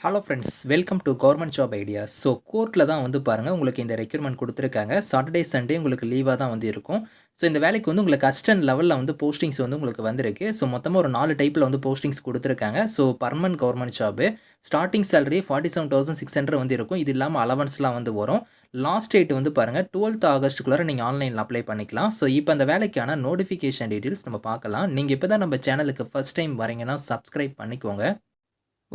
Hello friends, welcome to government job ideas. So கோர்ட்டில் தான் வந்து பாருங்கள் உங்களுக்கு இந்த ரெக்யூர்மெண்ட் கொடுத்துருக்காங்க. சாட்டர்டே சண்டே உங்களுக்கு லீவாக தான் வந்து இருக்கும். ஸோ இந்த வேலைக்கு வந்து உங்களுக்கு அசிஸ்டன்ட் லெவலில் வந்து போஸ்டிங்ஸ் வந்து உங்களுக்கு வந்திருக்கு. ஸோ மொத்தமாக ஒரு 4 டைப்பில் வந்து போஸ்டிங்ஸ் கொடுத்துருக்காங்க. So permanent government job. Starting salary 47,600 வந்து இருக்கும். இது இல்லாமல் அலவன்ஸ்லாம் வந்து வரும். லாஸ்ட் டேட் வந்து பாருங்கள் 12th ஆகஸ்ட்டுக்குள்ளார நீங்கள் ஆன்லைனில் அப்ளை பண்ணிக்கலாம். ஸோ இப்போ அந்த வேலைக்கான நோட்டிஃபிகேஷன் டீட்டெயில்ஸ் நம்ம பார்க்கலாம். நீங்கள் இப்போ தான் நம்ம சேனலுக்கு ஃபஸ்ட் டைம் வரீங்கன்னா சப்ஸ்கிரைப் பண்ணிக்கோங்க.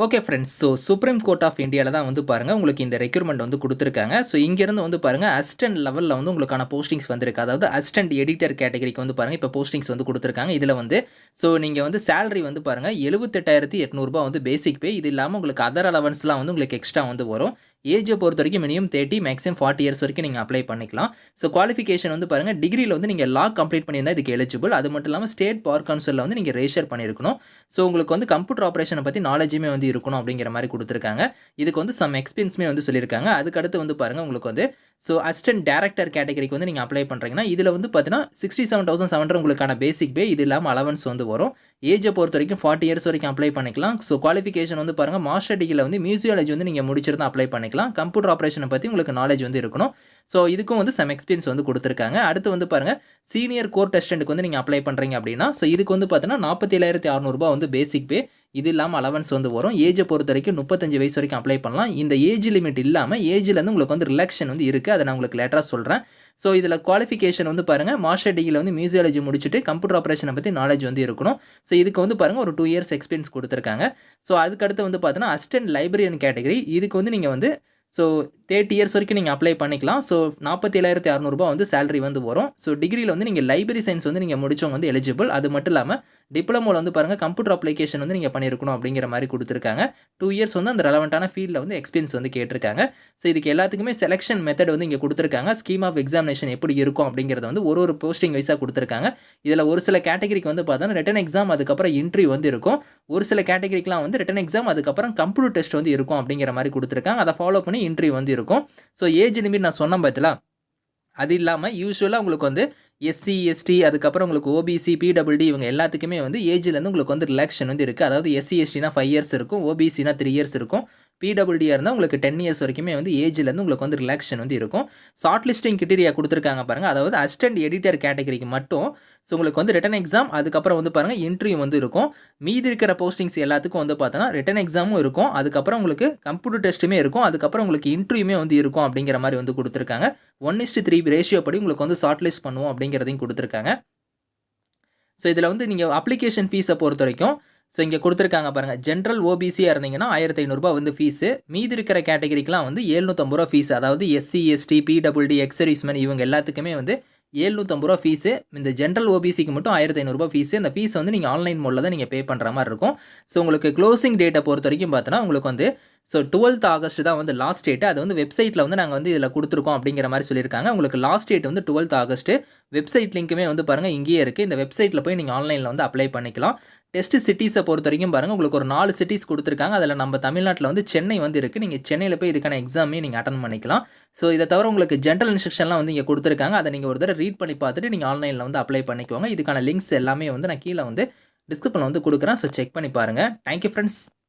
Okay friends. So supreme court of இந்தியாவில் தான் வந்து பாருங்கள் உங்களுக்கு இந்த ரெக்யூர்மெண்ட் வந்து கொடுத்துருக்காங்க. ஸோ இங்கேருந்து வந்து பாருங்கள் அசிஸ்டன்ட் லெவலில் வந்து உங்களுக்கான போஸ்டிங்ஸ் வந்திருக்கு. அதாவது அசிஸ்டன்ட் எடிட்டர் கேட்டகரிக்கு வந்து பாருங்கள் இப்போ போஸ்டிங்ஸ் வந்து கொடுத்துருக்காங்க. இதில் வந்து ஸோ நீங்கள் வந்து சேலரி வந்து பாருங்கள் 78,800 வந்து பேசிக் பே. இது இல்லாமல் உங்களுக்கு அதர் அலவன்ஸ்லாம் வந்து உங்களுக்கு எக்ஸ்ட்ரா வந்து வரும். ஏஜை பொறுத்த வரைக்கும் மினிமம் 30 மேக்ஸிமம் 40 இயர்ஸ் வரைக்கும் நீங்கள் அப்ளை பண்ணிக்கலாம். ஸோ குவாலிஃபிகேஷன் வந்து பாருங்கள் டிகிரியில் வந்து நீங்கள் லா கம்ப்ளீட் பண்ணியிருந்தால் இதுக்கு எலிஜிபிள். அது மட்டும் இல்லாமல் ஸ்டேட் பார் கவுன்சிலில் வந்து நீங்கள் ரெஜிஸ்டர் பண்ணியிருக்கணும். ஸோ உங்களுக்கு வந்து கம்ப்யூட்டர் ஆப்ரேஷனை பற்றி நாலேஜுமே வந்து இருக்கணும் அப்படிங்கிற மாதிரி கொடுத்துருக்காங்க. இதுக்கு வந்து சம் எக்ஸ்பீரியன்ஸுமே வந்து சொல்லியிருக்காங்க. அதுக்கடுத்து வந்து பாருங்கள் உங்களுக்கு வந்து ஸோ அசிஸ்டன்ட் டேரக்டர் கேட்டகரிக்கு வந்து நீங்கள் அப்ளை பண்ணுறீங்கன்னா இதில் வந்து பார்த்தீங்கன்னா 67,700 உங்களுக்கான பேசிக் பே. இது இல்லாமல் அலவன்ஸ் வந்து வரும். ஏஜை பொறுத்த வரைக்கும் 40 இயர்ஸ் வரைக்கும் அப்ளை பண்ணிக்கலாம். ஸோ குவாலிஃபிகேஷன் வந்து பாருங்கள் மாஸ்டர் டிகிரியில் வந்து மியூசியாலஜி வந்து நீங்கள் முடிச்சிருந்தா அப்ளை பண்ணிக்கலாம். கம்ப்யூட்டர் ஆப்ரேஷனை பற்றி உங்களுக்கு நாலேஜ் வந்து இருக்கணும். ஸோ இதுக்கும் வந்து சம் எக்ஸ்பீரியன்ஸ் வந்து கொடுத்துருக்காங்க. அடுத்து வந்து பாருங்கள் சீனியர் கோர்ட் அசிஸ்டன்ட்டுக்கு வந்து நீங்கள் அப்ளை பண்ணுறீங்க அப்படின்னா ஸோ இதுக்கு வந்து பார்த்தீங்கன்னா 47,600 வந்து பேசிக் பே. இது இல்லாமல் அலவன்ஸ் வந்து வரும். ஏஜை பொறுத்த வரைக்கும் 35 வயசு வரைக்கும் அப்ளை பண்ணலாம். இந்த ஏஜ் லிமிட் இல்லாமல் ஏஜ்லேருந்து உங்களுக்கு வந்து ரிலாக்ஷன் வந்து இருக்குது. அதை நான் உங்களுக்கு லேட்டராக சொல்கிறேன். ஸோ இதில் குவாலிஃபிகேஷன் வந்து பாருங்கள் மாஸ்டர் டிகிரியில் வந்து மியூசியாலஜி முடிச்சுட்டு கம்ப்யூட்டர் ஆப்ரேஷனை பற்றி நாலேஜ் வந்து இருக்கணும். ஸோ இதுக்கு வந்து பாருங்கள் ஒரு 2 இயர்ஸ் எக்ஸ்பீரியன்ஸ் கொடுத்துருக்காங்க. ஸோ அதுக்கடுத்து வந்து பார்த்தீங்கன்னா அசிஸ்டன்ட் லைப்ரரியன் கேட்டகரி. இதுக்கு வந்து நீங்கள் வந்து ஸோ 30 இயர்ஸ் வரைக்கும் நீங்கள் அப்ளை பண்ணிக்கலாம். ஸோ 47,600 வந்து சேலரி வந்து வரும். ஸோ டிகிரியில் வந்து நீங்கள் லைப்ரரி சயின்ஸ் வந்து நீங்கள் முடிச்சவங்க வந்து எலிஜிபிள். அது மட்டும் இல்லாமல் டிப்ளமோவில் வந்து பாருங்கள் கம்ப்யூட்டர் அப்ளிகேஷன் வந்து நீங்கள் பண்ணியிருக்கணும் அப்படிங்கிற மாதிரி கொடுத்துருக்காங்க. 2 இயர்ஸ் வந்து அந்த ரெலவெண்ட்டான ஃபீல்டில் வந்து எக்ஸ்பீரியன்ஸ் வந்து கேட்டிருக்காங்க. ஸோ இதுக்கு எல்லாத்துக்குமே செலெக்ஷன் மெத்தட் வந்து இங்கே கொடுத்துருக்காங்க. ஸ்கீம் ஆஃப் எக்ஸாமினேஷன் எப்படி இருக்கும் அப்படிங்கிறத வந்து ஒரு போஸ்டிங் வைஸாக கொடுத்துருக்காங்க. இதில் ஒரு சில கேட்டகரிக்கு வந்து பார்த்தோன்னா ரிட்டன் எக்ஸாம் அதுக்கப்புறம் இன்டர்வியூ வந்து இருக்கும். ஒரு சில கேட்டகரிக்கெலாம் வந்து ரிட்டன் எக்ஸாம் அதுக்கப்புறம் கம்ப்யூட்டர் டெஸ்ட் வந்து இருக்கும் அப்படிங்கிற மாதிரி கொடுத்துருக்காங்க. அதை ஃபாலோ பண்ணி இன்டர்வியூ வந்து இருக்கும். ஸோ ஏஜ் லிமிட் நான் சொன்னேன் பார்த்தீங்களா, அது இல்லாமல் யூசுவலாக உங்களுக்கு வந்து எஸ்சி, எஸ்டி அதுக்கப்புறம் உங்களுக்கு ஓபிசி, பிடபிள்யூடி இவங்க எல்லாத்துக்குமே வந்து ஏஜ்லேருந்து உங்களுக்கு வந்து ரிலாக்ஷன் வந்து இருக்குது. அதாவது எஸ்சி, எஸ்டினா 5 இயர்ஸ் இருக்கும், ஓபிசினா 3 இயர்ஸ் இருக்கும், பிடபிள்யூடியாக இருந்தால் உங்களுக்கு 10 இயர்ஸ் வரைக்குமே வந்து ஏஜ்லேருந்து உங்களுக்கு வந்து ரிலாக்ஷன் வந்து இருக்கும். ஷார்ட் லிஸ்டிங் கிரிட்டீரியா கொடுத்துருக்காங்க பாருங்கள். அதாவது அசிஸ்டன்ட் எடிட்டர் கேட்டகரிக்கு மட்டும் ஸோ உங்களுக்கு வந்து ரிட்டன் எக்ஸாம் அதுக்கப்புறம் வந்து பாருங்கள் இன்டர்வியூ வந்து இருக்கும். மீதி இருக்கிற போஸ்டிங்ஸ் எல்லாத்துக்கும் வந்து பார்த்தோன்னா ரிட்டன் எக்ஸாமும் இருக்கும். அதுக்கப்புறம் உங்களுக்கு கம்ப்யூட்டர் டெஸ்ட்டுமே இருக்கும். அதுக்கப்புறம் உங்களுக்கு இன்டர்வியூமே வந்து இருக்கும் அப்படிங்கிற மாதிரி வந்து கொடுத்துருக்காங்க. 1:3 ரேஷியோ படி உங்களுக்கு வந்து ஷார்ட் லிஸ்ட் பண்ணுவோம் அப்படிங்கிறதையும் கொடுத்துருக்காங்க. ஸோ இதில் வந்து நீங்கள் அப்ளிகேஷன் ஃபீஸை பொறுத்த வரைக்கும் ஸோ இங்கே கொடுத்துருக்காங்க பாருங்கள். ஜென்ரல் ஓபிசியாக இருந்தீங்கன்னா 1,500 வந்து ஃபீஸு. மீதி இருக்கிற கேட்டகரிக்கெலாம் வந்து 750 ஃபீஸ். அதாவது எஸ்சி, எஸ்டி, பிடபிள்யூடி, எக்ஸர்வீஸ்மேன் இவங்க எல்லாத்துக்குமே வந்து 750 ஃபீஸு. இந்த ஜென்ரல் ஓபிசிக்கு மட்டும் 1,500 ஃபீஸு. இந்த ஃபீஸ் வந்து நீங்கள் ஆன்லைன் மோடில் தான் நீங்கள் பே பண்ணுற மாதிரி இருக்கும். ஸோ உங்களுக்கு க்ளோசிங் டேட்டை பொறுத்த வரைக்கும் பார்த்தோன்னா உங்களுக்கு வந்து ஸோ 12th ஆகஸ்ட் தான் வந்து லாஸ்ட் டேட்டு. அது வந்து வெப்சைட்டில் வந்து நாங்கள் வந்து இதில் கொடுத்துருக்கோம் அப்படிங்கிற மாதிரி சொல்லியிருக்காங்க. உங்களுக்கு லாஸ்ட் டேட் வந்து 12th ஆகஸ்ட்டு. வெப்சைட் லிங்க்குமே வந்து பாருங்கள் இங்கேயே இருக்குது. இந்த வெப்சைட்டில் போய் நீங்கள் ஆன்லைனில் வந்து அப்ளை பண்ணிக்கலாம். டெஸ்ட் சிட்டிஸை பொறுத்த வரைக்கும் பாருங்கள் உங்களுக்கு ஒரு 4 சிட்டிஸ் கொடுத்துருக்காங்க. அதில் நம்ம தமிழ்நாட்டில் வந்து சென்னை வந்து இருக்குது. நீங்கள் சென்னையில் போய் இதுக்கான எக்ஸாமே நீங்கள் அட்டன் பண்ணிக்கலாம். ஸோ இதை தவிர உங்களுக்கு ஜென்ரல் இன்ஸ்ட்ரக்ஷன்லாம் வந்து இங்கே கொடுத்துருக்காங்க. அதை நீங்கள் ஒரு தடவை ரீட் பண்ணி பார்த்துட்டு நீங்கள் ஆன்லைனில் வந்து அப்ளை பண்ணிக்கோங்க. இதுக்கான லிங்க்ஸ் எல்லாமே வந்து நான் கீழே வந்து டிஸ்கிரிப்ஷனில் வந்து கொடுக்குறேன். ஸோ செக் பண்ணி பாருங்கள். Thank you friends.